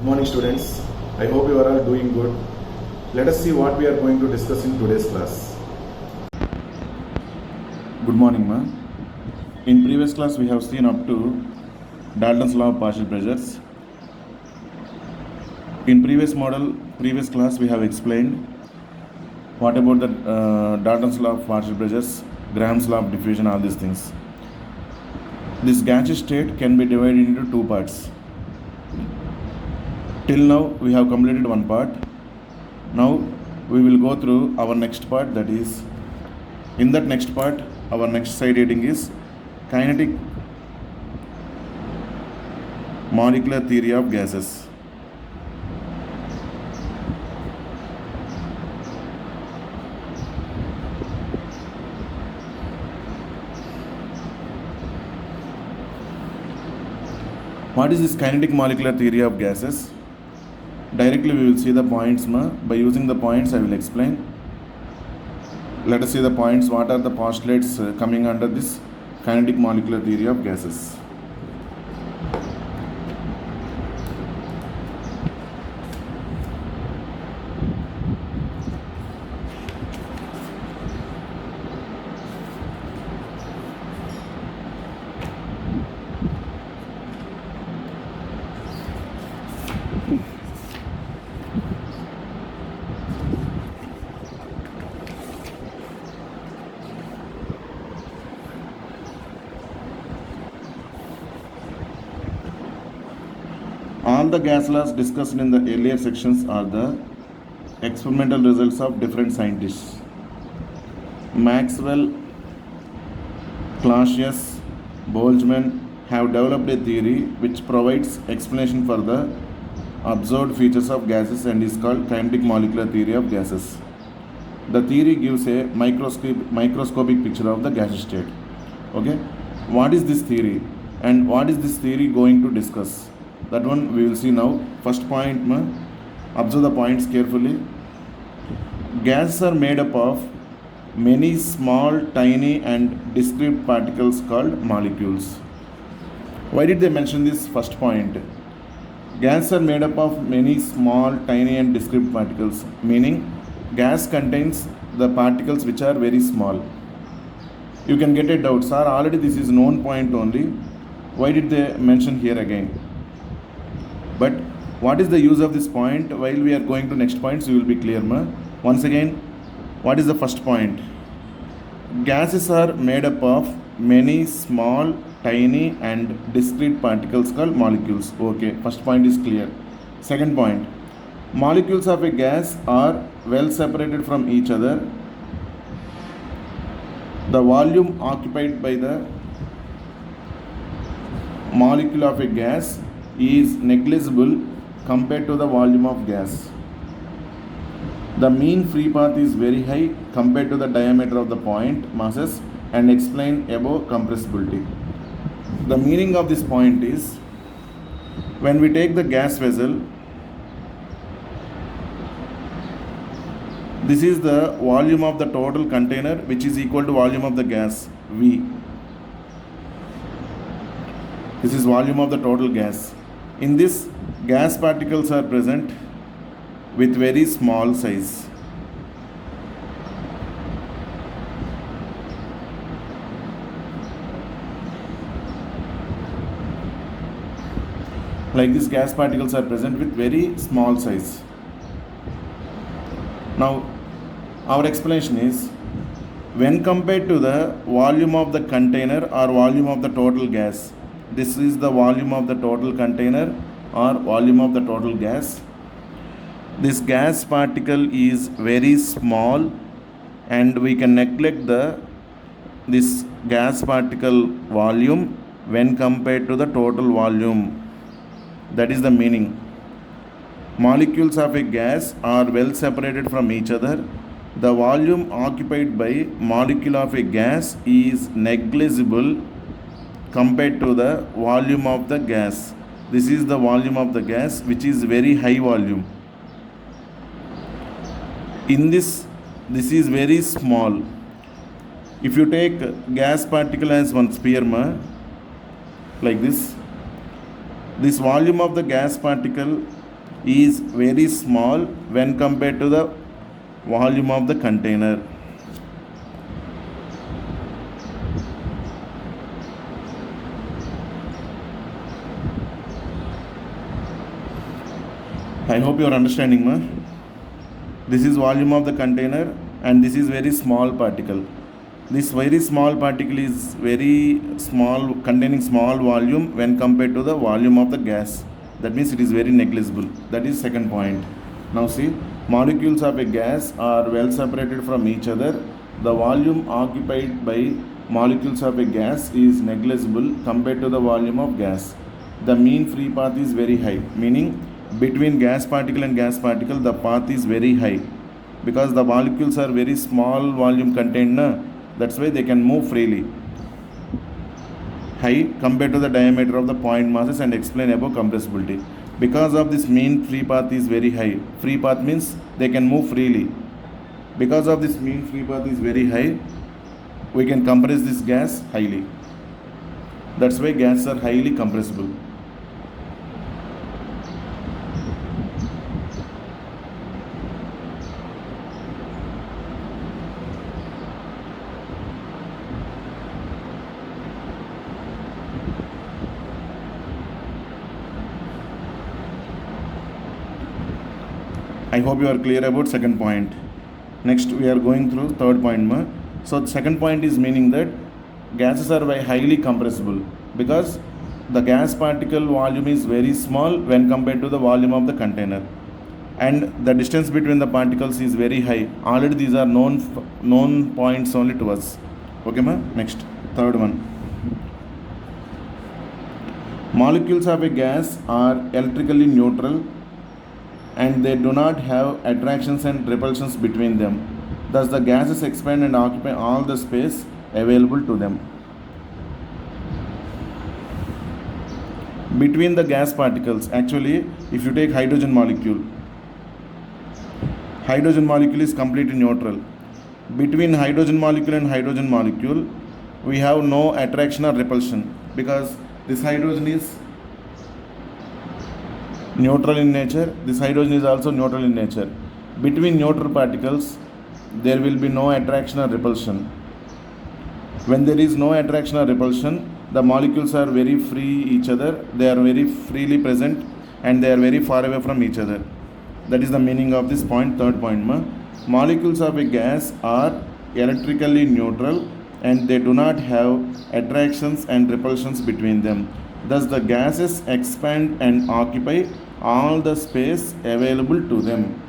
Good morning, students. I hope you are all doing good. Let us see what we are going to discuss in today's class. Good morning, ma. In previous class, we have seen up to Dalton's law of partial pressures. In previous class, we have explained what about the Dalton's law of partial pressures, Graham's law of diffusion, all these things. This gaseous state can be divided into two parts. Till now, we have completed one part. Now, we will go through our next part, that is, in that next part, our next side heading is kinetic molecular theory of gases. What is this kinetic molecular theory of gases? Directly we will see the points. By using the points I will explain. Let us see the points. What are the postulates coming under this kinetic molecular theory of gases? All the gas laws discussed in the earlier sections are the experimental results of different scientists. Maxwell, Clausius, Boltzmann have developed a theory which provides explanation for the observed features of gases and is called kinetic molecular theory of gases. The theory gives a microscopic picture of the gaseous state. Okay, what is this theory and what is this theory going to discuss? That one we will see now. First point, observe the points carefully. Gases are made up of many small, tiny and discrete particles called molecules. Why did they mention this first point? Gases are made up of many small, tiny and discrete particles, meaning gas contains the particles which are very small. You can get a doubt, sir, already this is known point only. Why did they mention here again? But what is the use of this point? While we are going to next points, you will be clear. Once again, what is the first point? Gases are made up of many small, tiny and discrete particles called molecules. Okay, first point is clear. Second point, molecules of a gas are well separated from each other. The volume occupied by the molecule of a gas is negligible compared to the volume of gas. The mean free path is very high compared to the diameter of the point masses and explain above compressibility. The meaning of this point is, when we take the gas vessel, this is the volume of the total container which is equal to volume of the gas V. This is volume of the total gas. In this, gas particles are present with very small size. Like this, gas particles are present with very small size. Now, our explanation is, when compared to the volume of the container or volume of the total gas, this is the volume of the total container or volume of the total gas. This gas particle is very small and we can neglect this gas particle volume when compared to the total volume. That is the meaning. Molecules of a gas are well separated from each other. The volume occupied by molecule of a gas is negligible compared to the volume of the gas. This is the volume of the gas which is very high volume. In this is very small. If you take gas particle as one sphere, like this volume of the gas particle is very small when compared to the volume of the container. I hope you are understanding, ma. This is volume of the container and this is very small particle. This very small particle is very small, containing small volume when compared to the volume of the gas. That means it is very negligible. That is second point. Now see, molecules of a gas are well separated from each other. The volume occupied by molecules of a gas is negligible compared to the volume of gas. The mean free path is very high, meaning between gas particle and gas particle the path is very high because the molecules are very small volume contained, that's why they can move freely. High compared to the diameter of the point masses and explain about compressibility. Because of this mean free path is very high. Free path means they can move freely. Because of this mean free path is very high, we can compress this gas highly. That's why gases are highly compressible. I hope you are clear about second point. Next we are going through third point. So the second point is meaning that gases are highly compressible because the gas particle volume is very small when compared to the volume of the container, and the distance between the particles is very high. Already these are known points only to us. Okay, ma? Next, third one. Molecules of a gas are electrically neutral and they do not have attractions and repulsions between them. Thus, the gases expand and occupy all the space available to them. Between the gas particles, actually, if you take hydrogen molecule is completely neutral. Between hydrogen molecule and hydrogen molecule, we have no attraction or repulsion because this hydrogen is neutral in nature, this hydrogen is also neutral in nature. Between neutral particles, there will be no attraction or repulsion. When there is no attraction or repulsion, the molecules are very free each other, they are very freely present and they are very far away from each other. That is the meaning of this point, third point. Molecules of a gas are electrically neutral and they do not have attractions and repulsions between them. Thus, the gases expand and occupy all the space available to them.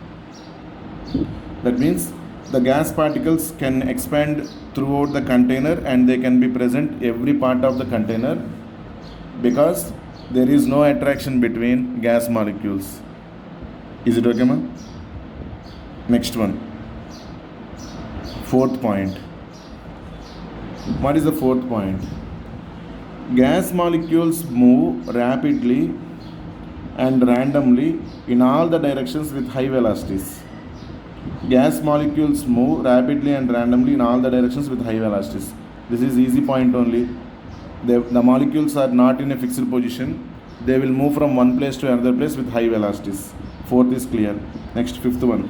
That means the gas particles can expand throughout the container and they can be present every part of the container because there is no attraction between gas molecules. Is it okay, ma'am? Next one. Fourth point. What is the fourth point? Gas molecules move rapidly and randomly in all the directions with high velocities. Gas molecules move rapidly and randomly in all the directions with high velocities. This is easy point only. The molecules are not in a fixed position. They will move from one place to another place with high velocities. Fourth is clear. Next, fifth one.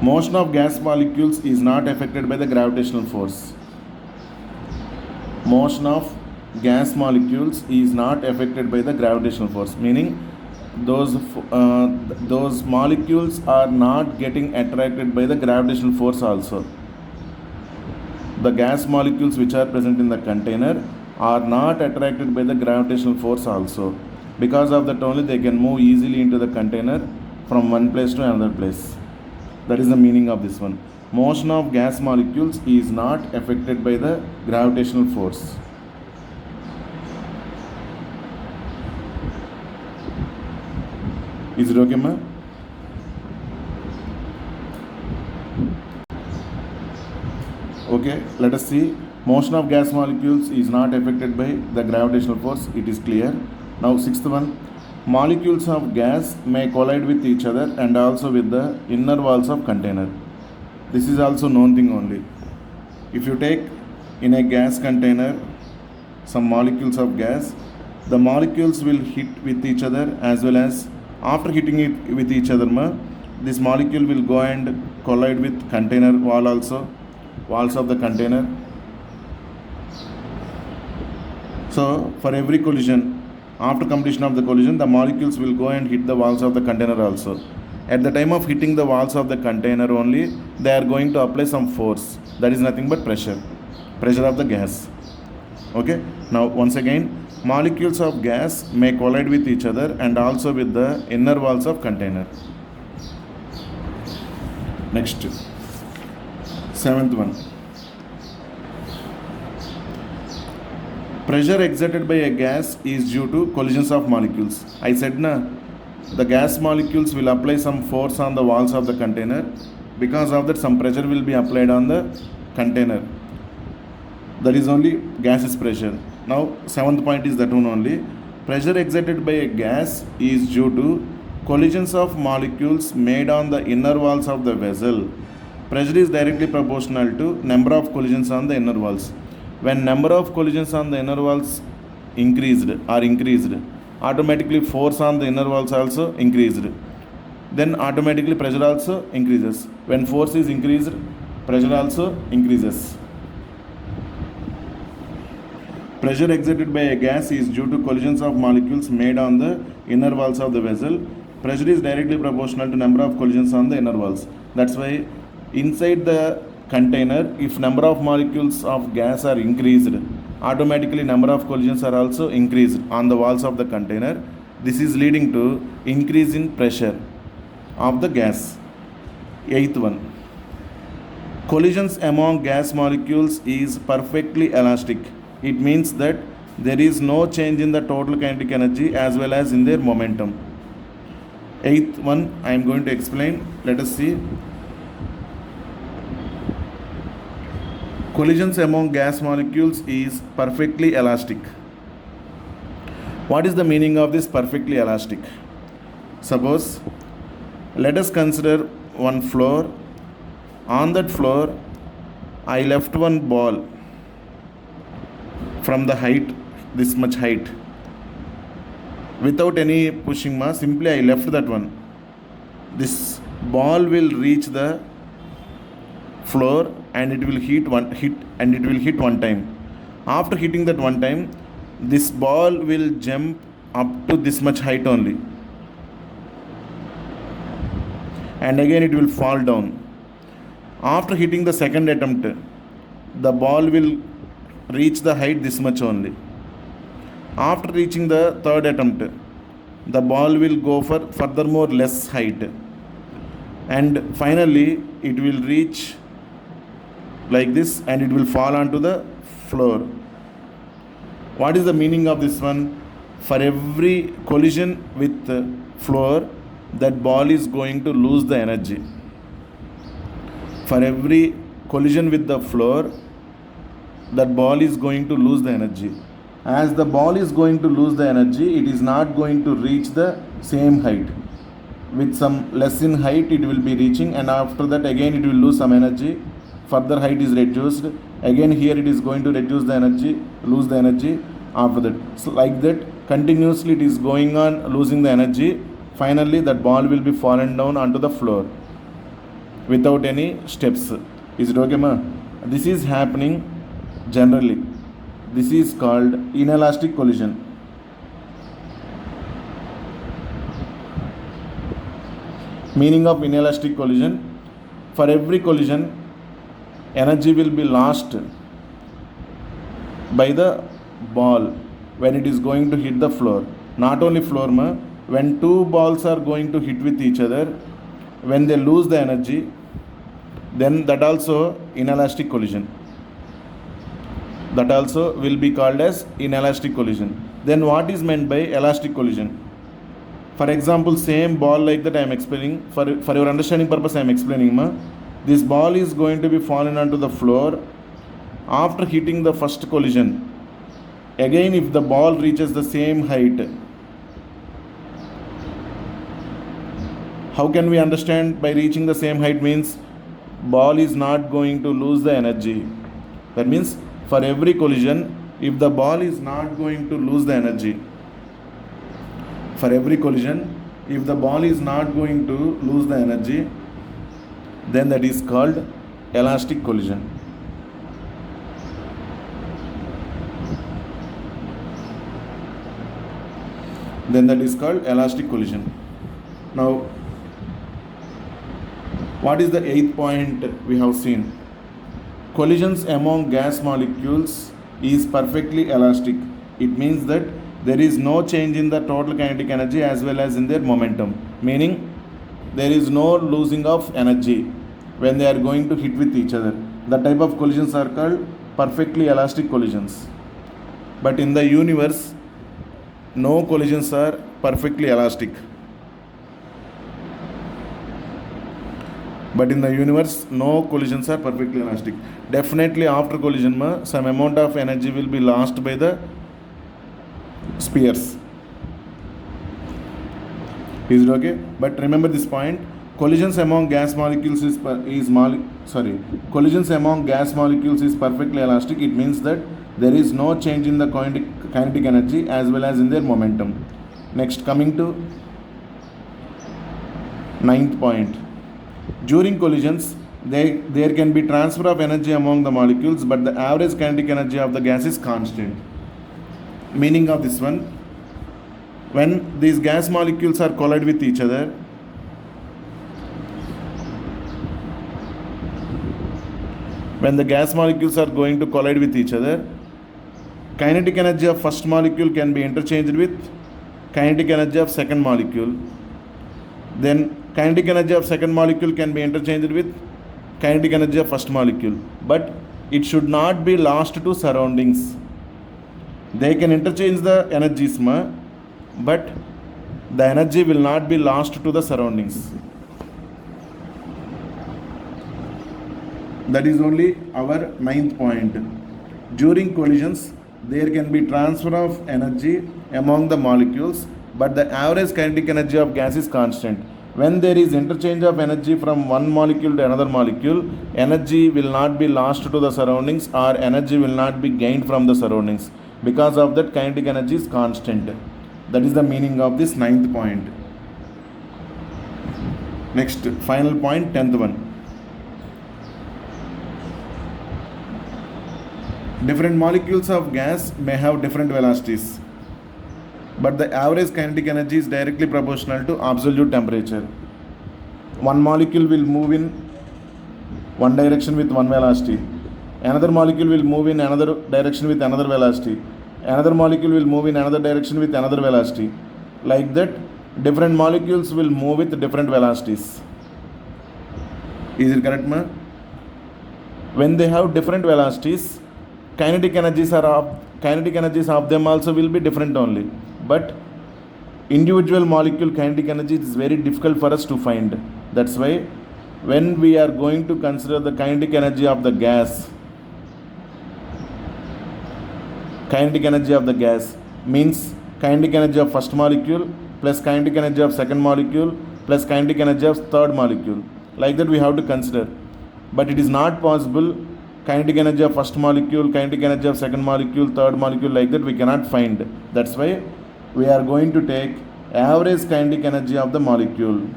Motion of gas molecules is not affected by the gravitational force. Motion of gas molecules is not affected by the gravitational force, meaning those molecules are not getting attracted by the gravitational force also. The gas molecules which are present in the container are not attracted by the gravitational force also. Because of that only they can move easily into the container from one place to another place. That is the meaning of this one. Motion of gas molecules is not affected by the gravitational force. Is it okay, ma? Okay, let us see. Motion of gas molecules is not affected by the gravitational force. It is clear. Now, sixth one. Molecules of gas may collide with each other and also with the inner walls of container. This is also known thing only. If you take in a gas container some molecules of gas, the molecules will hit with each other, as well as after hitting it with each other, this molecule will go and collide with container wall also, walls of the container. So for every collision, after completion of the collision, the molecules will go and hit the walls of the container also. At the time of hitting the walls of the container only, they are going to apply some force. That is nothing but pressure of the gas. Okay. Now once again, molecules of gas may collide with each other and also with the inner walls of container. Next, 7th one. Pressure exerted by a gas is due to collisions of molecules. I said the gas molecules will apply some force on the walls of the container. Because of that, some pressure will be applied on the container. That is only gaseous pressure. Now 7th point is that one only. Pressure exerted by a gas is due to collisions of molecules made on the inner walls of the vessel. Pressure is directly proportional to number of collisions on the inner walls. When number of collisions on the inner walls increased, automatically force on the inner walls also increased. Then automatically pressure also increases. When force is increased, pressure also increases. Pressure exerted by a gas is due to collisions of molecules made on the inner walls of the vessel. Pressure is directly proportional to number of collisions on the inner walls. That's why inside the container, if number of molecules of gas are increased, automatically number of collisions are also increased on the walls of the container. This is leading to increase in pressure of the gas. 8th one. Collisions among gas molecules is perfectly elastic. It means that there is no change in the total kinetic energy as well as in their momentum. 8th one I am going to explain. Let us see. Collisions among gas molecules is perfectly elastic. What is the meaning of this perfectly elastic? Suppose, let us consider one floor. On that floor, I left one ball from the height, this much height. Without any pushing mass, simply I left that one. This ball will reach the floor and it will hit one time. After hitting that one time, this ball will jump up to this much height only, and again it will fall down. After hitting the second attempt, the ball will reach the height this much only. After reaching the third attempt, the ball will go for furthermore less height, and finally it will reach like this and it will fall onto the floor. What is the meaning of this one? For every collision with the floor, that ball is going to lose the energy. For every collision with the floor, that ball is going to lose the energy. As the ball is going to lose the energy, it is not going to reach the same height. With some less in height, it will be reaching, and after that again it will lose some energy. Further height is reduced. Again here it is going to reduce the energy, lose the energy. After that, so like that, continuously it is going on losing the energy. Finally, that ball will be fallen down onto the floor without any steps. Is it okay, ma? This is happening generally. This is called inelastic collision. Meaning of inelastic collision: for every collision, energy will be lost by the ball when it is going to hit the floor. Not only floor, when two balls are going to hit with each other, when they lose the energy, then that also inelastic collision. That also will be called as inelastic collision. Then what is meant by elastic collision? For example, same ball like that I am explaining. For your understanding purpose I am explaining. This ball is going to be fallen onto the floor after hitting the first collision. Again, if the ball reaches the same height, how can we understand by reaching the same height means ball is not going to lose the energy? That means for every collision, if the ball is not going to lose the energy, for every collision, if the ball is not going to lose the energy, then that is called elastic collision. Then that is called elastic collision. Now, what is the 8th point we have seen? Collisions among gas molecules is perfectly elastic. It means that there is no change in the total kinetic energy as well as in their momentum, meaning there is no losing of energy when they are going to hit with each other. The type of collisions are called perfectly elastic collisions. But in the universe, no collisions are perfectly elastic. But in the universe, no collisions are perfectly elastic. Definitely after collision, some amount of energy will be lost by the spheres. Is it okay? But remember this point: collisions among gas molecules collisions among gas molecules is perfectly elastic. It means that there is no change in the kinetic energy as well as in their momentum. Next, coming to 9th point. During collisions, there can be transfer of energy among the molecules, but the average kinetic energy of the gas is constant. Meaning of this one: when these gas molecules are collide with each other, when the gas molecules are going to collide with each other, kinetic energy of first molecule can be interchanged with kinetic energy of second molecule. Then kinetic energy of second molecule can be interchanged with kinetic energy of first molecule, but it should not be lost to surroundings. They can interchange the energies, but the energy will not be lost to the surroundings. That is only our 9th point. During collisions, there can be transfer of energy among the molecules, but the average kinetic energy of gas is constant. When there is interchange of energy from one molecule to another molecule, energy will not be lost to the surroundings, or energy will not be gained from the surroundings. Because of that, kinetic energy is constant. That is the meaning of this 9th point. Next, final point, 10th one. Different molecules of gas may have different velocities, but the average kinetic energy is directly proportional to absolute temperature. One molecule will move in one direction with one velocity. Another molecule will move in another direction with another velocity. Another molecule will move in another direction with another velocity. Like that, different molecules will move with different velocities. Is it correct, ma? When they have different velocities, kinetic energies of them also will be different only. But individual molecule kinetic energy is very difficult for us to find. That's why when we are going to consider the kinetic energy of the gas means kinetic energy of first molecule plus kinetic energy of second molecule plus kinetic energy of third molecule. Like that we have to consider. But it is not possible kinetic energy of first molecule, kinetic energy of second molecule, third molecule, like that we cannot find. That's why we are going to take average kinetic energy of the molecule,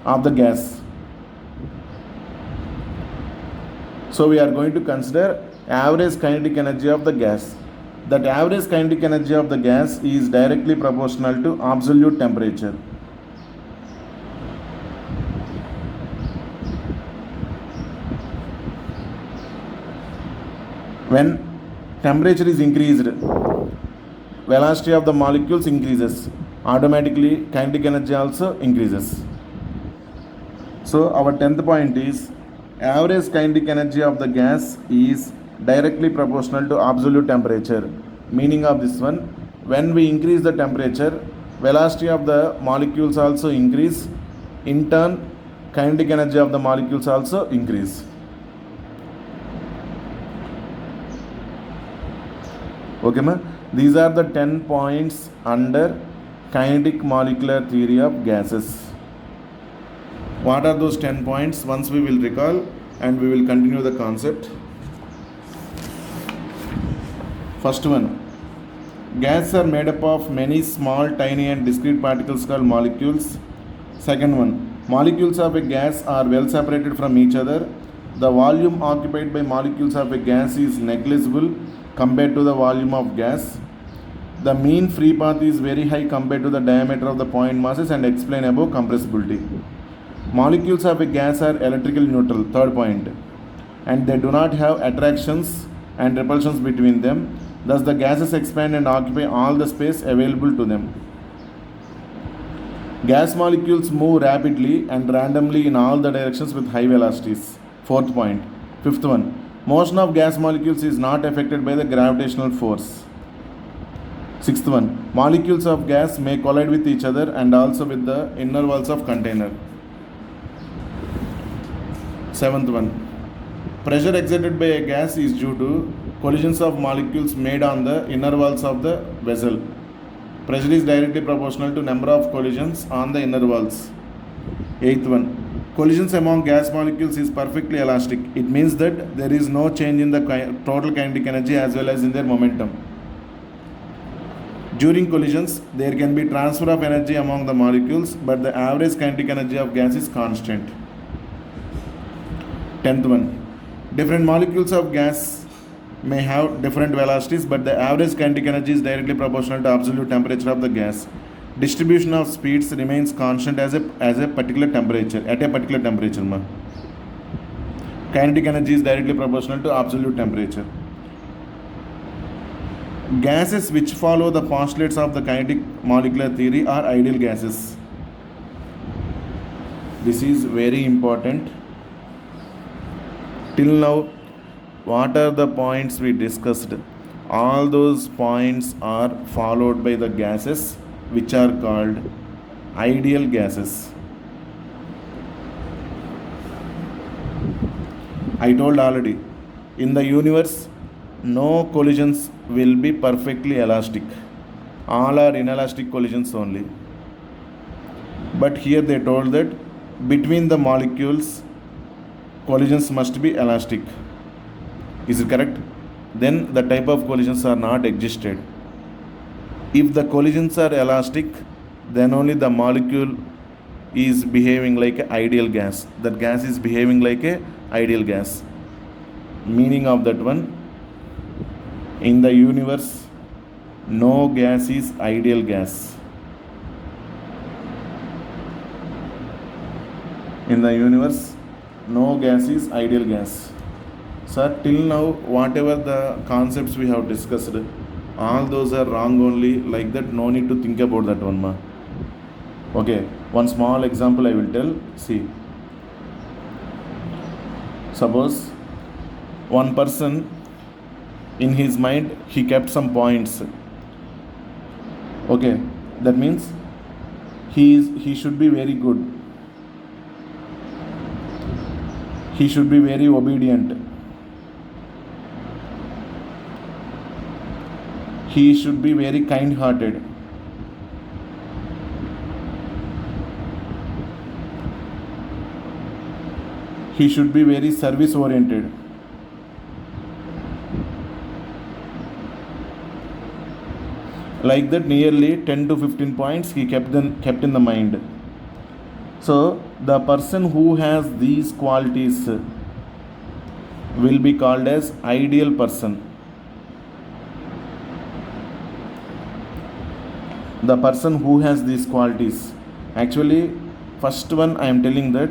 of the gas. So we are going to consider average kinetic energy of the gas. That average kinetic energy of the gas is directly proportional to absolute temperature. When temperature is increased, velocity of the molecules increases. Automatically, kinetic energy also increases. So, our 10th point is average kinetic energy of the gas is directly proportional to absolute temperature. Meaning of this one: when we increase the temperature, velocity of the molecules also increase. In turn, kinetic energy of the molecules also increase. Okay, ma? These are the 10 points under kinetic molecular theory of gases. What are those 10 points? Once we will recall and we will continue the concept. First one, Gases are made up of many small, tiny and discrete particles called molecules. Second one, molecules of a gas are well separated from each other. The volume occupied by molecules of a gas is negligible compared to the volume of gas. The mean free path is very high compared to the diameter of the point masses and explain above compressibility. Molecules of a gas are electrically neutral, third point, and they do not have attractions and repulsions between them. Thus, the gases expand and occupy all the space available to them. Gas molecules move rapidly and randomly in all the directions with high velocities. Fourth point. Fifth one. Motion of gas molecules is not affected by the gravitational force. Sixth one. Molecules of gas may collide with each other and also with the inner walls of container. Seventh one. Pressure exerted by a gas is due to collisions of molecules made on the inner walls of the vessel. Pressure is directly proportional to number of collisions on the inner walls. Eighth one. Collisions among gas molecules is perfectly elastic. It means that there is no change in the total kinetic energy as well as in their momentum. During collisions, there can be transfer of energy among the molecules, but the average kinetic energy of gas is constant. 10th one. Different molecules of gas may have different velocities, but the average kinetic energy is directly proportional to absolute temperature of the gas. Distribution of speeds remains constant as a particular temperature, at a particular temperature. Kinetic energy is directly proportional to absolute temperature. Gases which follow the postulates of the kinetic molecular theory are ideal gases. This is very important. Till now, what are the points we discussed? All those points are followed by the gases which are called ideal gases. I told already, in the universe, no collisions will be perfectly elastic. All are inelastic collisions only. But here they told that between the molecules, collisions must be elastic. Is it correct? Then the type of collisions are not existed. If the collisions are elastic, then only the molecule is behaving like an ideal gas. That gas is behaving like an ideal gas. Meaning of that one, in the universe, no gas is ideal gas. In the universe, no gas is ideal gas. Sir, till now, whatever the concepts we have discussed, all those are wrong only, like that, no need to think about that one, ma. Okay, one small example I will tell. See, suppose one person, in his mind, he kept some points. Okay, that means he should be very good. He should be very obedient. He should be very kind-hearted. He should be very service-oriented. Like that, nearly 10 to 15 points he kept in the mind. So, the person who has these qualities will be called as ideal person. The person who has these qualities. Actually, first one I am telling that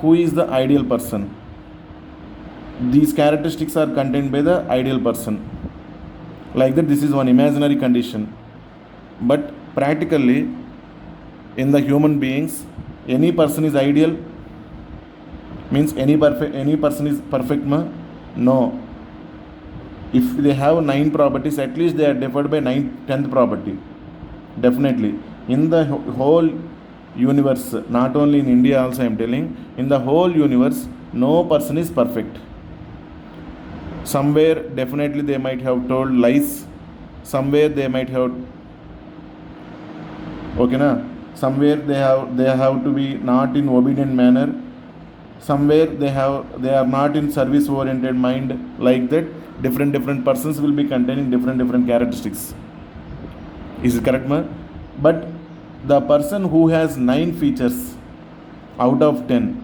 who is the ideal person. These characteristics are contained by the ideal person. Like that, this is one imaginary condition. But practically, in the human beings, any person is ideal. Means any person is perfect, ma? No. If they have 9 properties, at least they are differed by 10th property. Definitely. In the whole universe, not only in India also I am telling, in the whole universe, no person is perfect. Somewhere definitely they might have told lies. Somewhere they might have, okay na? Somewhere they have to be not in obedient manner. Somewhere they are not in service oriented mind. Like that, different persons will be containing different characteristics. Is it correct, ma? But the person who has 9 features out of 10,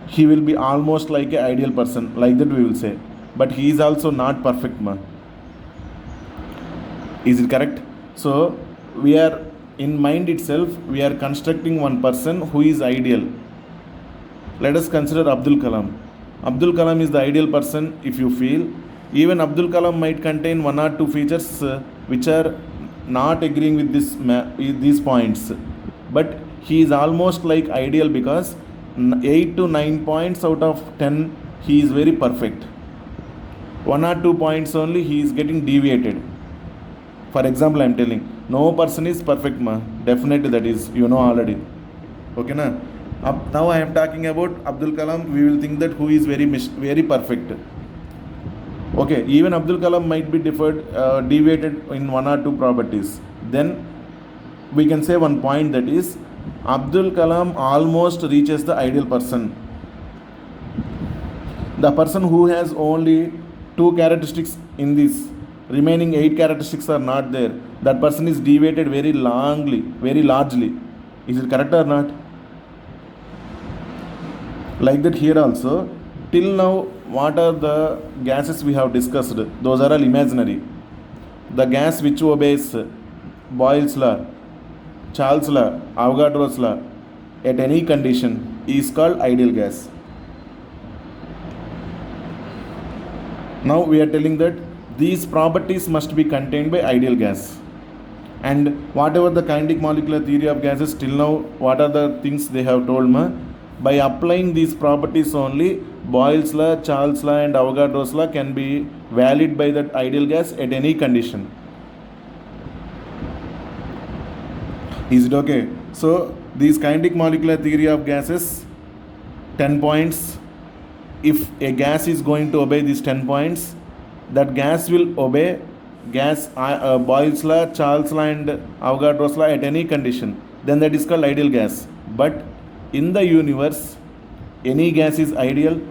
he will be almost like an ideal person, like that we will say, but he is also not perfect, ma. Is it correct? So we are in mind itself, we are constructing one person who is ideal. Let us consider Abdul Kalam. Abdul Kalam is the ideal person. If you feel, even Abdul Kalam might contain 1 or 2 features which are not agreeing with these points, but he is almost like ideal because 8 to 9 points out of 10 he is very perfect. 1 or 2 points only he is getting deviated. For example, I am telling, no person is perfect, ma. Definitely, that is, you know already. Okay, na? Now I am talking about Abdul Kalam. We will think that who is very perfect. Okay, even Abdul Kalam might be deviated in 1 or 2 properties. Then we can say one point, that is, Abdul Kalam almost reaches the ideal person. The person who has only 2 characteristics in this, remaining 8 characteristics are not there, that person is deviated very largely. Is it correct or not? Like that here also, till now, what are the gases we have discussed? Those are all imaginary. The gas which obeys Boyle's law, Charles' law, Avogadro's law at any condition is called ideal gas. Now we are telling that these properties must be contained by ideal gas. And whatever the kinetic molecular theory of gases, till now, what are the things they have told, ma? By applying these properties only, Boyle's law, Charles' law and Avogadro's law can be valid by that ideal gas at any condition. Is it okay? So these kinetic molecular theory of gases, 10 points. If a gas is going to obey these 10 points, that gas will obey Boyle's law, Charles' law and Avogadro's law at any condition. Then that is called ideal gas. But in the universe, any gas is ideal,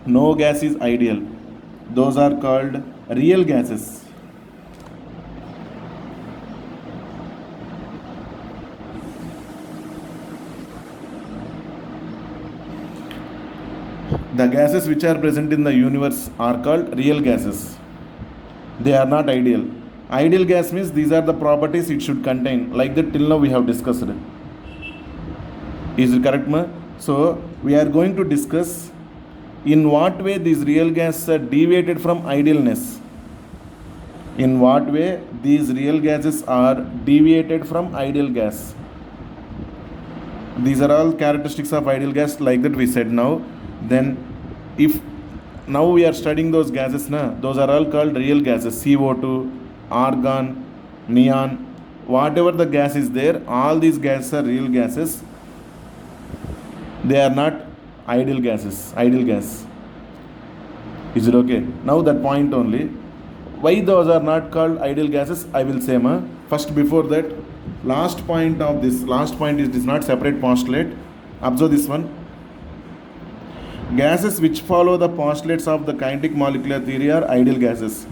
no gas is ideal. Those are called real gases. The gases which are present in the universe are called real gases. They are not ideal. Ideal gas means these are the properties it should contain. Like that, till now we have discussed. Is it correct, ma? So we are going to discuss in what way these real gases are deviated from idealness. In what way these real gases are deviated from ideal gas. These are all characteristics of ideal gas, like that we said now. Then if now we are studying those gases, those are all called real gases. CO2, argon, neon, whatever the gas is there, all these gases are real gases. They are not ideal gases. Ideal gas. Is it okay? Now that point only. Why those are not called ideal gases, I will say, ma. First, before that, last point is not separate postulate. Observe this one. Gases which follow the postulates of the kinetic molecular theory are ideal gases.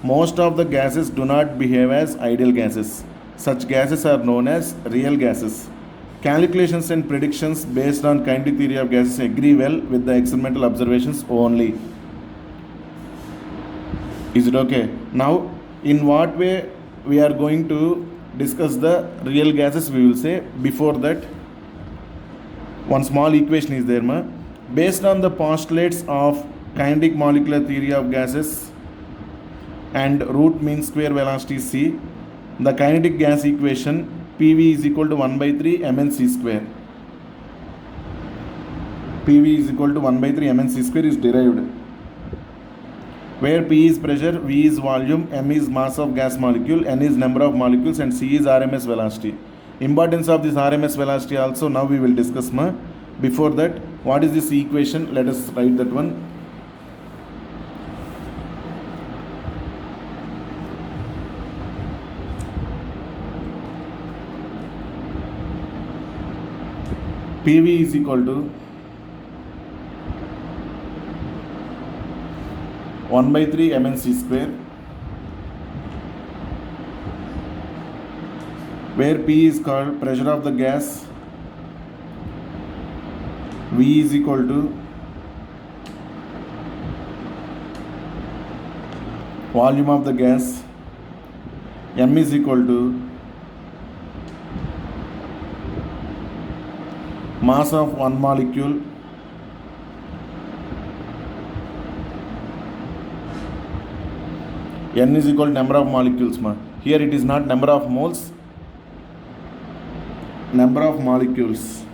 Most of the gases do not behave as ideal gases. Such gases are known as real gases. Calculations and predictions based on kinetic theory of gases agree well with the experimental observations only. Is it okay? Now, in what way we are going to discuss the real gases, we will say. Before that, one small equation is there, ma. Based on the postulates of kinetic molecular theory of gases and root mean square velocity c, the kinetic gas equation PV is equal to 1 by 3 mn c square. PV is equal to 1 by 3 mn c square is derived, where P is pressure, V is volume, M is mass of gas molecule, N is number of molecules and C is RMS velocity. Importance of this RMS velocity also now we will discuss, ma. Before that, what is this equation? Let us write that one. PV is equal to 1 by 3 mn c square where P is called pressure of the gas, V is equal to volume of the gas, M is equal to mass of one molecule N is equal to number of molecules. Here it is not number of moles, number of molecules.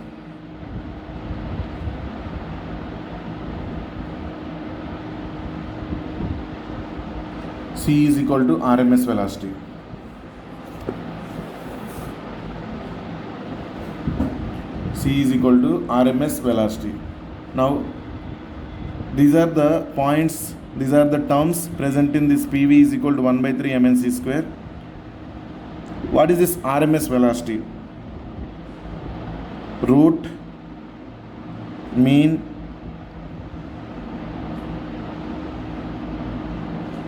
C is equal to RMS velocity. C is equal to RMS velocity. Now, these are the points, these are the terms present in this PV is equal to 1 by 3 mnc square. What is this RMS velocity? Root, mean,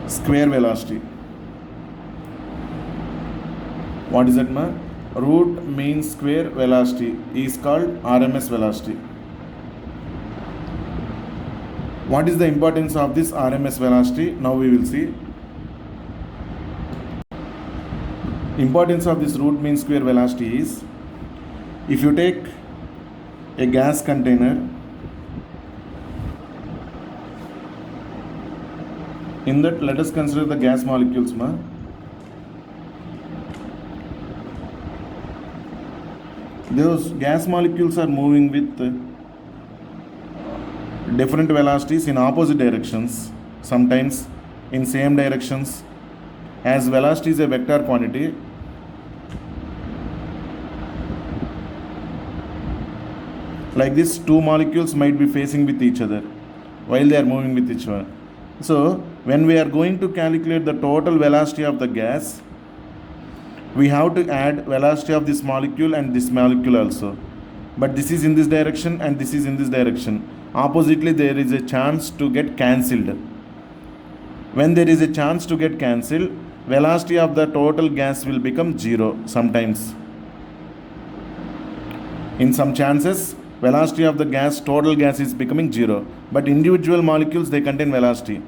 square velocity. What is that, ma? Root, mean, square velocity is called RMS velocity. What is the importance of this RMS velocity? Now we will see. Importance of this root mean square velocity is, if you take a gas container, in that let us consider the gas molecules, ma. Those gas molecules are moving with different velocities in opposite directions, sometimes in same directions. As velocity is a vector quantity, like this, two molecules might be facing with each other while they are moving with each other. So when we are going to calculate the total velocity of the gas, we have to add velocity of this molecule and this molecule also. But this is in this direction and this is in this direction. Oppositely, there is a chance to get cancelled. When there is a chance to get cancelled, velocity of the total gas will become 0 sometimes. In some chances, velocity of the gas, total gas is becoming 0. But individual molecules, they contain velocity.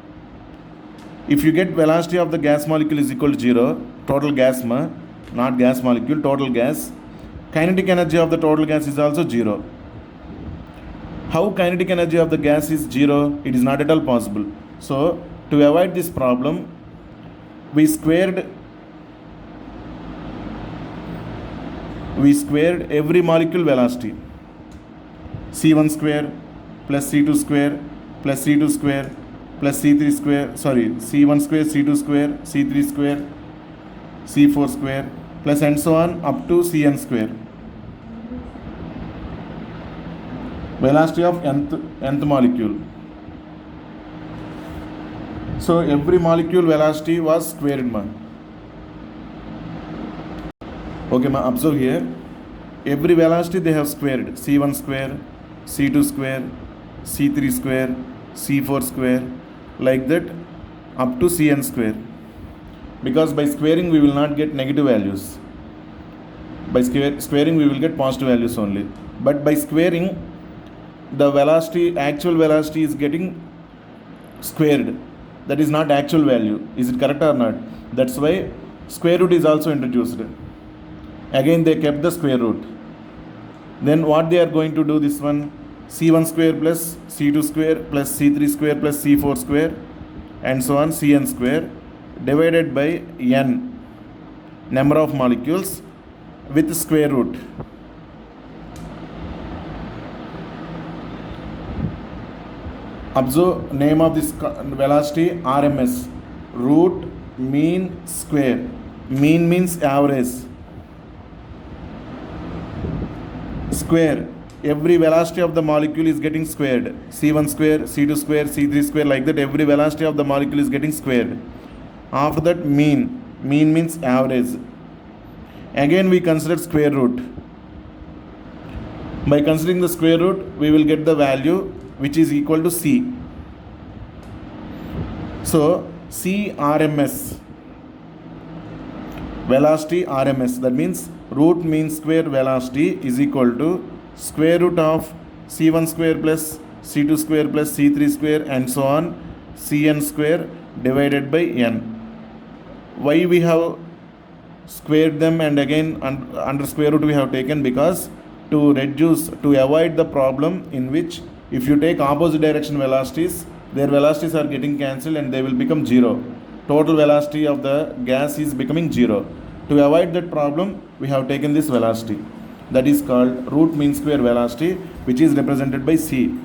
If you get velocity of the gas molecule is equal to 0, total gas, not gas molecule, total gas, kinetic energy of the total gas is also 0. How kinetic energy of the gas is 0? It is not at all possible. So, to avoid this problem, we squared every molecule velocity. C1 square plus C2 square plus C2 square plus C3 square, C1 square, C2 square, C3 square, C4 square, plus and so on up to Cn square. Velocity of nth molecule. So every molecule velocity was squared, ma. Okay, ma, observe here. Every velocity they have squared. C1 square, C2 square, C3 square, C4 square, like that up to Cn square. Because by squaring we will not get negative values. By squaring we will get positive values only. But by squaring, the velocity, actual velocity is getting squared. That is not actual value. Is it correct or not? That's why square root is also introduced. Again they kept the square root. Then what they are going to do, this one, C1 square plus C2 square plus C3 square plus C4 square and so on, Cn square, divided by n, number of molecules, with square root. Observe name of this velocity, RMS, root mean square. Mean means average. Square, every velocity of the molecule is getting squared. C1 square, C2 square, C3 square, like that every velocity of the molecule is getting squared. After that, mean means average. Again we consider square root. By considering the square root, we will get the value which is equal to C. So C RMS. velocity RMS. That means root mean square velocity is equal to square root of c1 square plus c2 square plus c3 square and so on cn square divided by n. Why we have squared them and again under square root we have taken? Because to avoid the problem in which if you take opposite direction velocities, their velocities are getting cancelled and they will become zero. Total velocity of the gas is becoming zero. To avoid that problem, we have taken this velocity. That is called root mean square velocity, which is represented by c.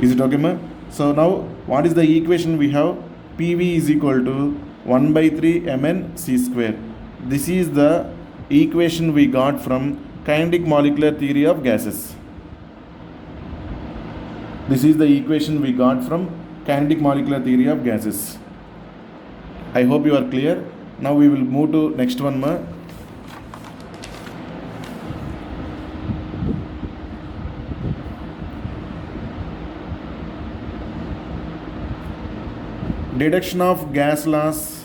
Is it okay, ma? So now, what is the equation we have? PV is equal to 1 by 3 mn c square. This is the equation we got from kinetic molecular theory of gases. This is the equation we got from kinetic molecular theory of gases. I hope you are clear. Now we will move to next one, ma. Deduction of gas laws.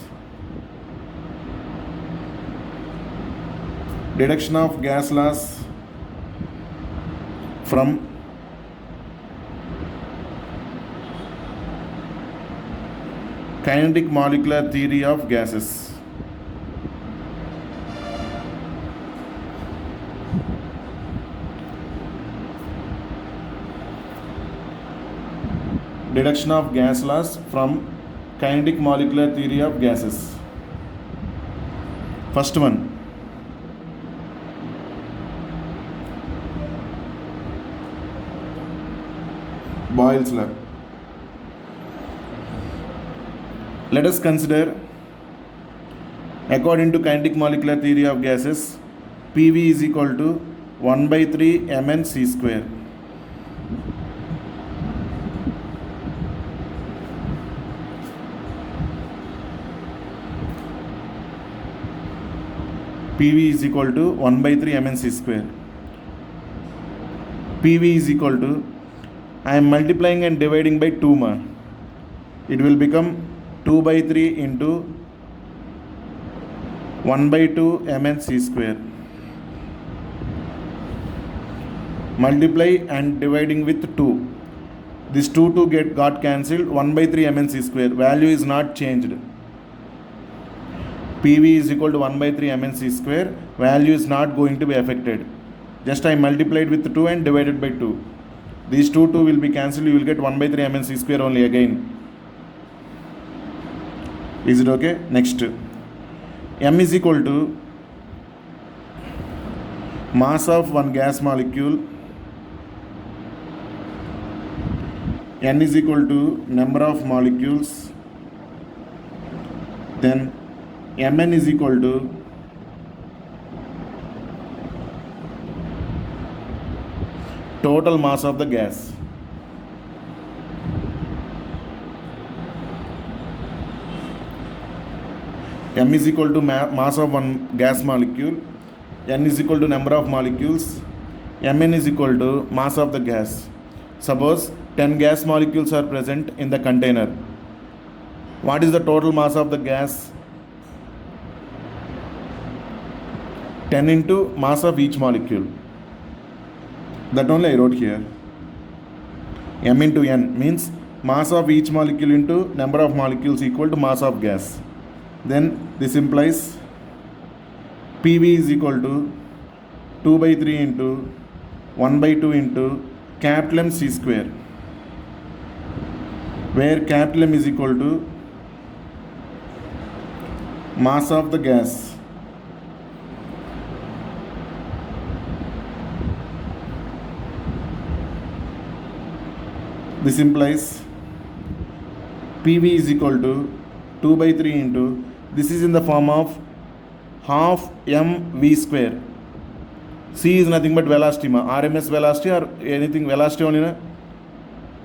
Deduction of gas laws from kinetic molecular theory of gases. Deduction of gas laws from kinetic molecular theory of gases. First one, Boyle's law. Let us consider, according to kinetic molecular theory of gases, PV is equal to 1 by 3 mn c square. PV is equal to 1 by 3 mn c square. PV is equal to, I am multiplying and dividing by 2 ma. It will become 2 by 3 into 1 by 2 mn c square. Multiply and dividing with 2. This 2 got cancelled. 1 by 3 mn c square. Value is not changed. PV is equal to 1 by 3 mn c square. Value is not going to be affected. Just I multiplied with 2 and divided by 2. These 2 will be cancelled. You will get 1 by 3 mn c square only again. Is it okay? Next, M is equal to mass of one gas molecule, N is equal to number of molecules, then Mn is equal to total mass of the gas. M is equal to mass of one gas molecule, N is equal to number of molecules, Mn is equal to mass of the gas. Suppose 10 gas molecules are present in the container. What is the total mass of the gas? 10 into mass of each molecule. That only I wrote here. M into N means mass of each molecule into number of molecules equal to mass of gas. Then this implies PV is equal to 2 by 3 into 1 by 2 into capital M C square, where capital M is equal to mass of the gas. This implies PV is equal to 2 by 3 into, this is in the form of half mv square. C is nothing but velocity, RMS velocity or anything velocity only, na?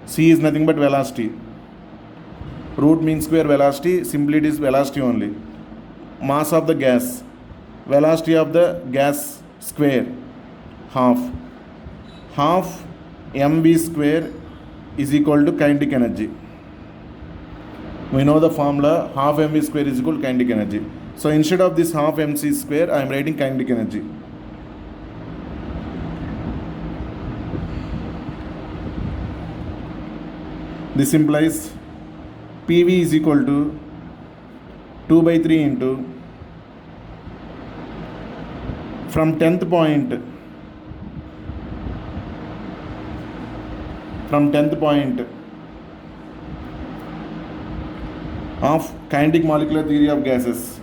C is nothing but velocity. Root mean square velocity, simply it is velocity only. Mass of the gas, velocity of the gas square, half mv square is equal to kinetic energy. We know the formula half mv square is equal to kinetic energy. So instead of this half mc square, I am writing kinetic energy. This implies PV is equal to 2 by 3 into from 10th point of kinetic molecular theory of gases.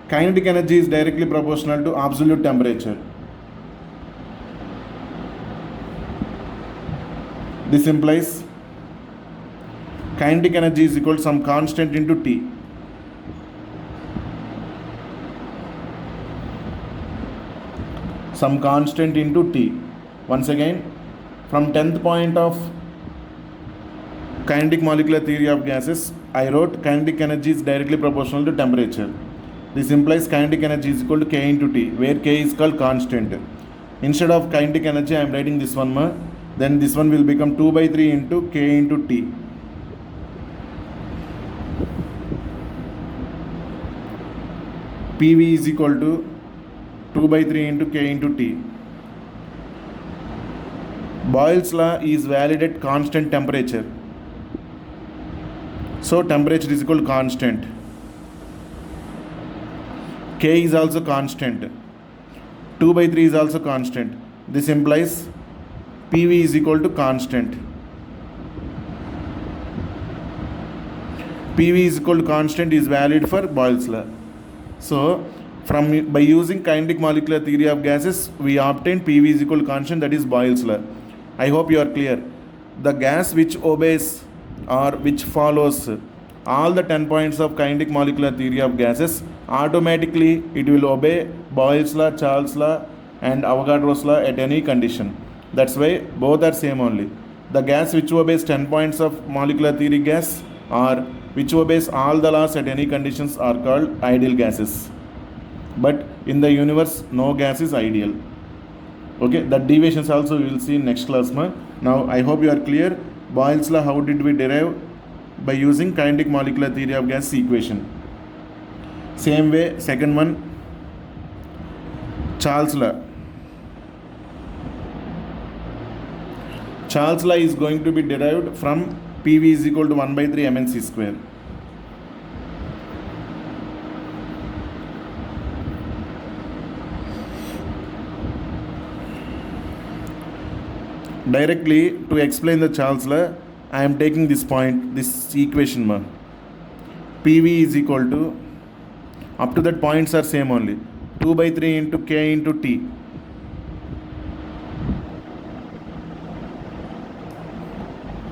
Kinetic energy is directly proportional to absolute temperature. This implies kinetic energy is equal to some constant into T. Some constant into T. Once again, from 10th point of kinetic molecular theory of gases, I wrote kinetic energy is directly proportional to temperature. This implies kinetic energy is equal to K into T, where K is called constant. Instead of kinetic energy, I am writing this one more. Then this one will become 2 by 3 into K into T. PV is equal to 2 by 3 into K into T. Boyle's law is valid at constant temperature. So temperature is equal to constant. K is also constant. 2 by 3 is also constant. This implies PV is equal to constant. PV is equal to constant is valid for Boyle's law. So by using kinetic molecular theory of gases, we obtain PV is equal to constant, that is Boyle's law. I hope you are clear. The gas which obeys or which follows all the 10 points of kinetic molecular theory of gases, automatically it will obey Boyle's law, Charles' law and Avogadro's law at any condition. That's why both are same only. The gas which obeys 10 points of molecular theory gas or which obeys all the laws at any conditions are called ideal gases. But in the universe, no gas is ideal. Okay, the deviations also we will see in next class. Now I hope you are clear. Boyle's law, how did we derive? By using kinetic molecular theory of gas equation. Same way, second one, Charles' law. Charles' law is going to be derived from PV is equal to 1 by 3 mnc square. Directly to explain the Charles' law, I am taking this point, this equation. PV is equal to, up to that points are same only, 2 by 3 into K into T.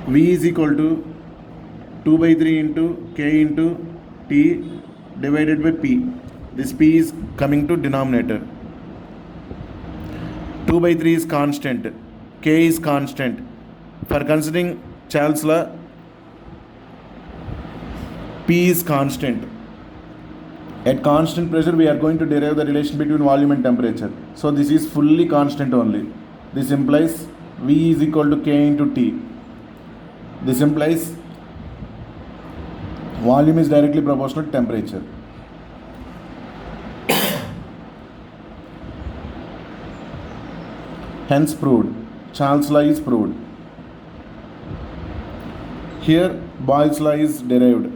V is equal to 2 by 3 into K into T divided by P. This P is coming to denominator. 2 by 3 is constant. K is constant. For considering Charles' law, P is constant. At constant pressure, we are going to derive the relation between volume and temperature. So this is fully constant only. This implies V is equal to K into T. This implies volume is directly proportional to temperature. Hence proved. Charles' law is proved. Here Boyle's law is derived.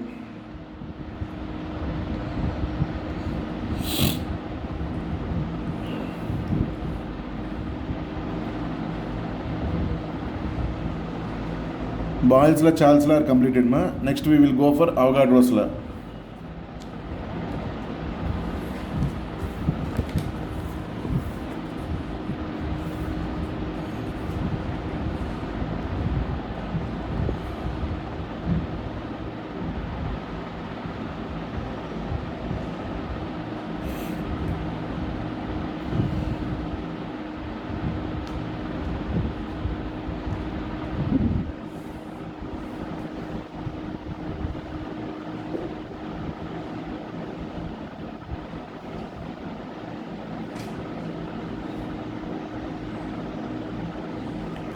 Boyle's law, Charles' law are completed. Next we will go for Avogadro's law.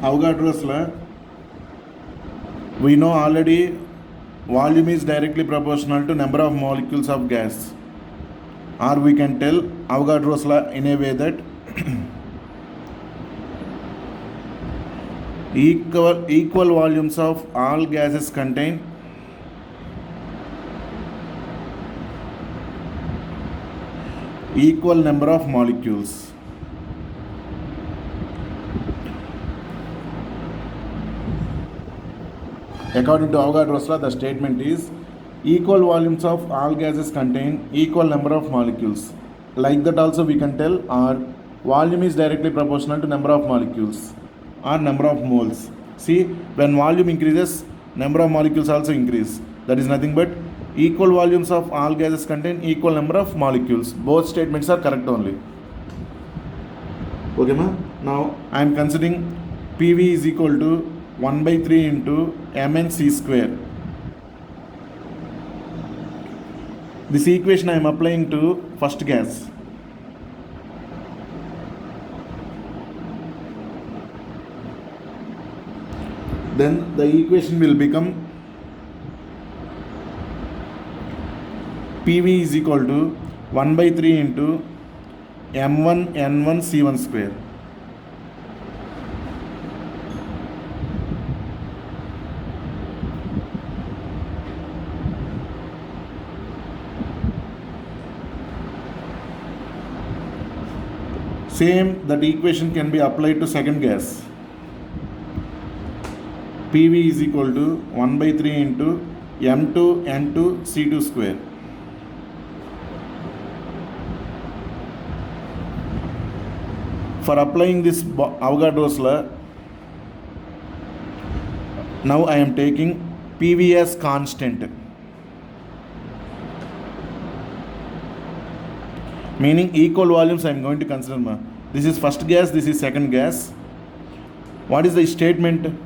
Avogadro's law, we know already volume is directly proportional to number of molecules of gas, or we can tell Avogadro's law in a way that equal volumes of all gases contain equal number of molecules. According to Avogadro's law, the statement is equal volumes of all gases contain equal number of molecules. Like that also we can tell our volume is directly proportional to number of molecules or number of moles. See, when volume increases, number of molecules also increase. That is nothing but equal volumes of all gases contain equal number of molecules. Both statements are correct only. Okay, ma? Now I am considering PV is equal to 1 by 3 into mnc square. This equation I am applying to first gas. Then the equation will become PV is equal to 1 by 3 into m1 n1 c1 square. Same that equation can be applied to second gas. PV is equal to 1 by 3 into m2 n2 c2 square. For applying this Avogadro's law, now I am taking PV as constant, meaning equal volumes I am going to consider. This is first gas, this is second gas. What is the statement?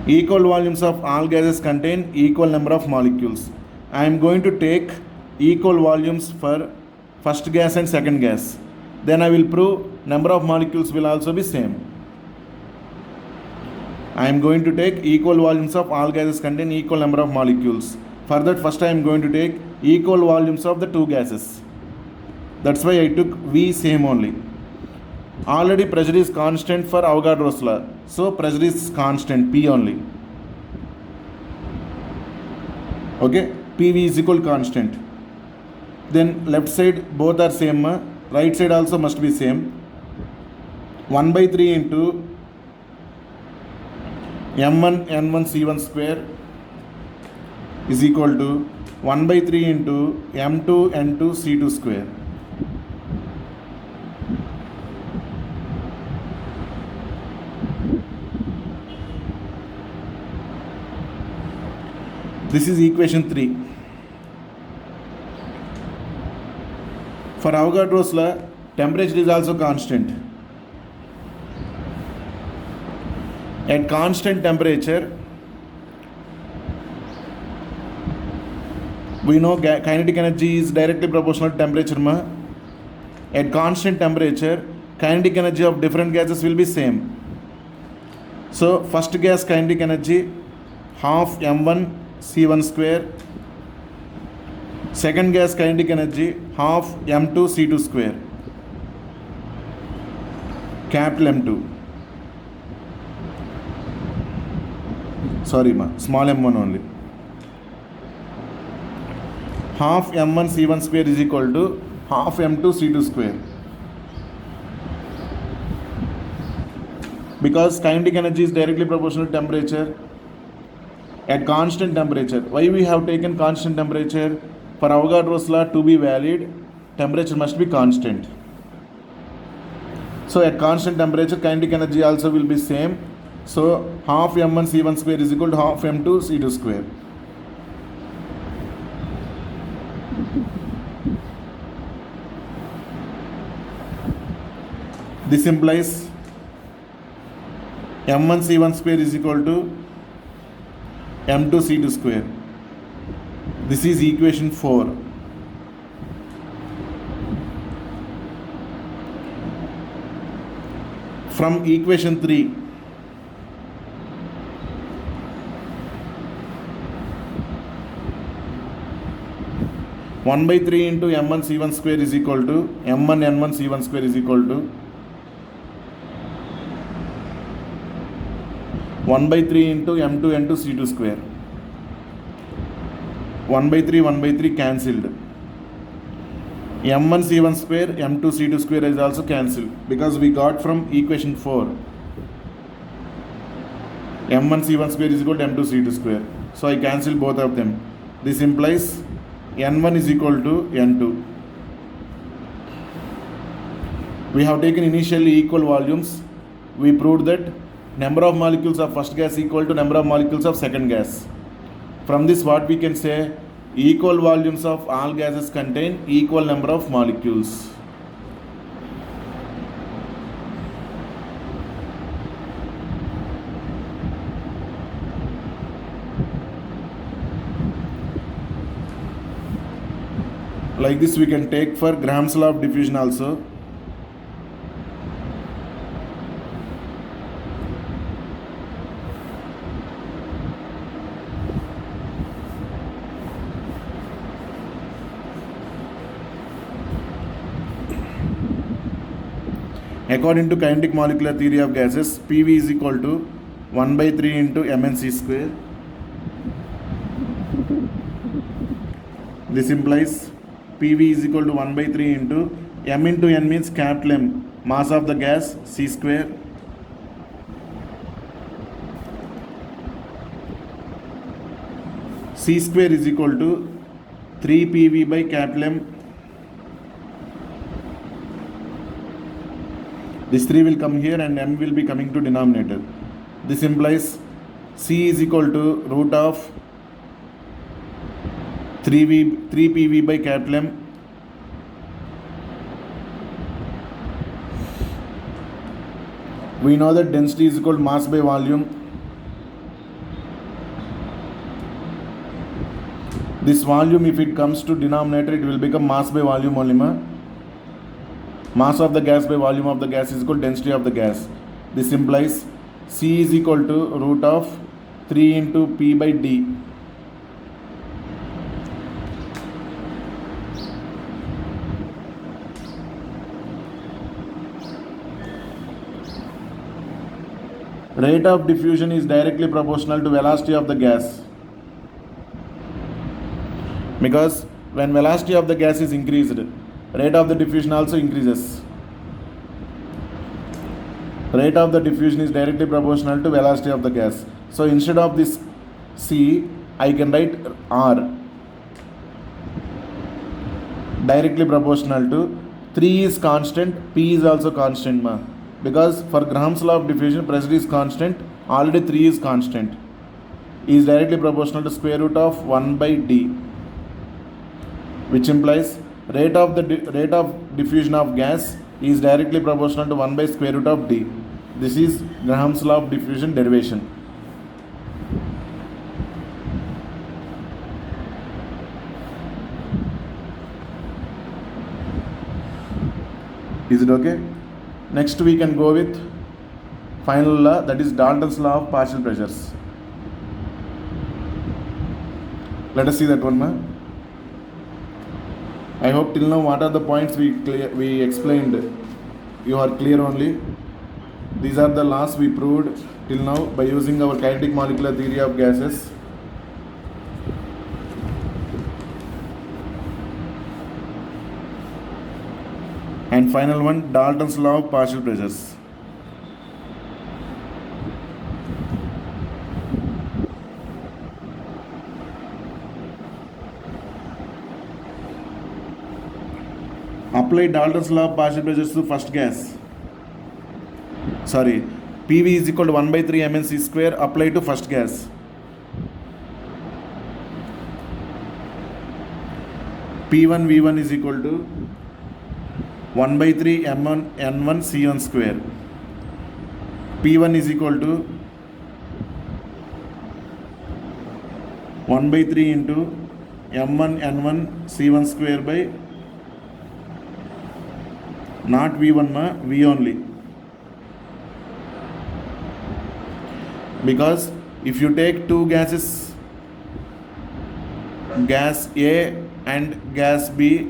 Equal volumes of all gases contain equal number of molecules. I am going to take equal volumes for first gas and second gas. Then I will prove number of molecules will also be same. I am going to take equal volumes of all gases contain equal number of molecules. For that, first I am going to take equal volumes of the two gases. That's why I took V same only. Already pressure is constant for Avogadro's law. So pressure is constant, P only. Okay, PV is equal constant. Then left side both are same. Right side also must be same. 1 by 3 into m1 n1 c1 square is equal to 1 by 3 into m2 n2 c2 square. This is equation 3. For Avogadro's law, temperature is also constant. At constant temperature, we know kinetic energy is directly proportional to temperature. At constant temperature, kinetic energy of different gases will be same. So first gas kinetic energy half m1 c1 square. Second gas kinetic energy half m2 c2 square, capital M2. Sorry small m1 only. Half m1 c1 square is equal to half m2 c2 square. Because kinetic energy is directly proportional to temperature at constant temperature. Why we have taken constant temperature? For Avogadro's law to be valid, temperature must be constant. So at constant temperature, kinetic energy also will be same. So half m1 c1 square is equal to half m2 c2 square. This implies m1 c1 square is equal to m2 c2 square. This is equation 4. From equation 3, 1 by 3 into m1 c1 square is equal to m1 n1 c1 square is equal to 1 by 3 into m2 n2 c2 square. 1 by 3 cancelled. m1 c1 square m2 c2 square is also cancelled because we got from equation 4 m1 c1 square is equal to m2 c2 square. So I cancel both of them. This implies n1 is equal to n2. We have taken initially equal volumes. We proved that number of molecules of first gas equal to number of molecules of second gas. From this what we can say, equal volumes of all gases contain equal number of molecules. Like this we can take for Graham's law of diffusion also. According to kinetic molecular theory of gases, PV is equal to 1 by 3 into mnc square. This implies PV is equal to 1 by 3 into m into n means capital M, mass of the gas, c square. C square is equal to 3 PV by capital M. This 3 will come here and m will be coming to denominator. This implies C is equal to root of 3 PV by capital M. We know that density is equal to mass by volume. This volume, if it comes to denominator, it will become mass by volume only. Mass of the gas by volume of the gas is equal to density of the gas. This implies C is equal to root of 3 into P by D. Rate of diffusion is directly proportional to velocity of the gas, because when velocity of the gas is increased, rate of the diffusion also increases. Rate of the diffusion is directly proportional to velocity of the gas. So instead of this C, I can write R, directly proportional to 3 is constant, P is also constant. Because for Graham's law of diffusion, pressure is constant, already 3 is constant, is directly proportional to square root of 1 by D, which implies rate of diffusion of gas is directly proportional to 1 by square root of D. This is Graham's law of diffusion derivation. Is it okay? Next we can go with final law, that is Dalton's law of partial pressures. Let us see that one. I hope till now what are the points we explained, you are clear only. These are the laws we proved till now by using our kinetic molecular theory of gases. And final one, Dalton's law of partial pressures. Apply Dalton's law of partial pressures to first gas. PV is equal to 1 by 3 mnc square, apply to first gas. P1 V1 is equal to 1 by 3 m1 n1 c1 square. P1 is equal to 1 by 3 into m1 n1 c1 square by not V1 V only. Because if you take two gases, gas A and gas B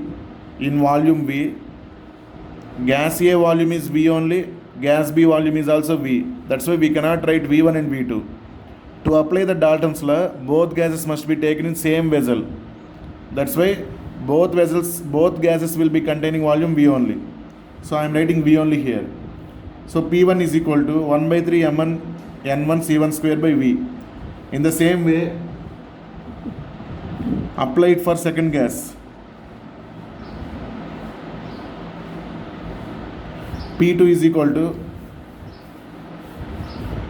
in volume V. Gas A volume is V only, gas B volume is also V. That's why we cannot write V1 and V2. To apply the Dalton's law, both gases must be taken in same vessel. That's why both gases will be containing volume V only. So I am writing V only here. So P1 is equal to 1 by 3 M1 N1 C1 square by V. In the same way, apply it for second gas. P2 is equal to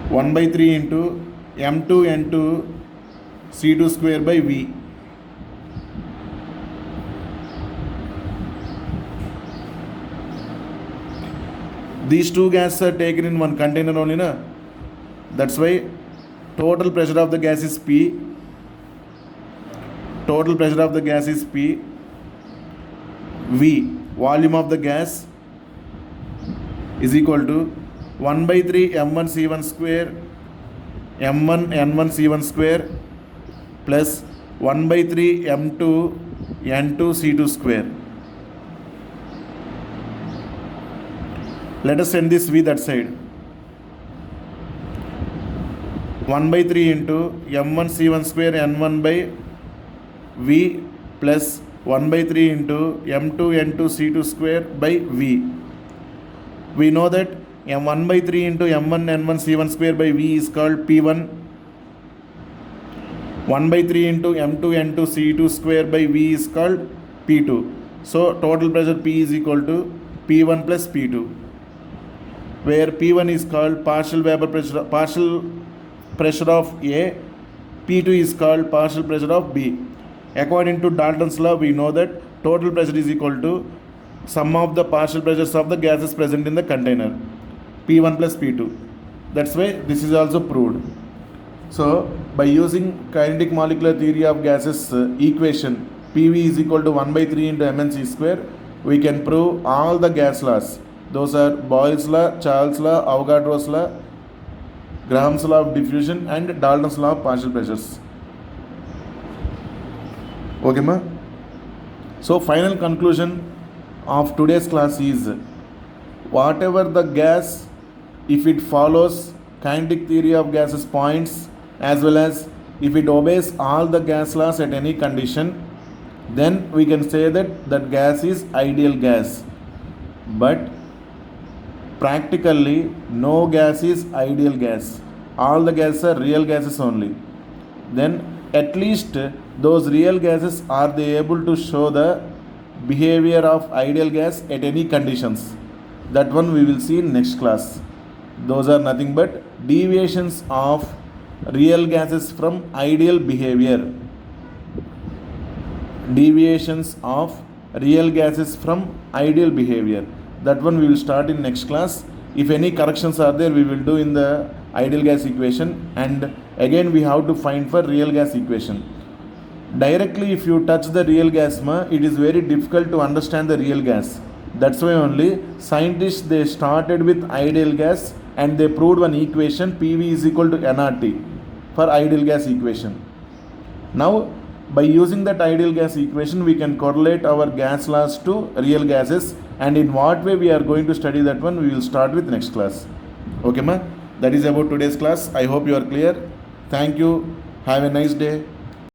1 by 3 into M2 N2 C2 square by V. These two gases are taken in one container only, na? That's why total pressure of the gas is P. Total pressure of the gas is P. V, volume of the gas, is equal to 1 by 3 M1 C1 square M1 N1 C1 square plus 1 by 3 M2 N2 C2 square. Let us send this V that side. 1 by 3 into M1 C1 square N1 by V plus 1 by 3 into M2 N2 C2 square by V. We know that M1 by 3 into M1 N1 C1 square by V is called P1. 1 by 3 into M2 N2 C2 square by V is called P2. So total pressure P is equal to P1 plus P2, where P1 is called partial pressure of A, P2 is called partial pressure of B. According to Dalton's law, we know that total pressure is equal to sum of the partial pressures of the gases present in the container, P1 plus P2. That's why this is also proved. So by using kinetic molecular theory of gases equation PV is equal to 1 by 3 into mnc square, we can prove all the gas laws. Those are Boyle's law, Charles' law, Avogadro's law, Graham's law of diffusion, and Dalton's law of partial pressures. Okay, ma? So final conclusion of today's class is, whatever the gas, if it follows kinetic theory of gases points, as well as if it obeys all the gas laws at any condition, then we can say that that gas is ideal gas. But practically no gas is ideal gas. All the gases are real gases only. Then at least those real gases, are they able to show the behavior of ideal gas at any conditions? That one we will see in next class. Those are nothing but deviations of real gases from ideal behavior. Deviations of real gases from ideal behavior. That one we will start in next class. If any corrections are there, we will do in the ideal gas equation, and again we have to find for real gas equation. Directly if you touch the real gas, it is very difficult to understand the real gas. That's why only scientists, they started with ideal gas and they proved one equation, PV is equal to nRT for ideal gas equation. Now by using that ideal gas equation, we can correlate our gas laws to real gases, and in what way we are going to study that one, we will start with next class. Okay, ma? That is about today's class. I hope you are clear. Thank you. Have a nice day.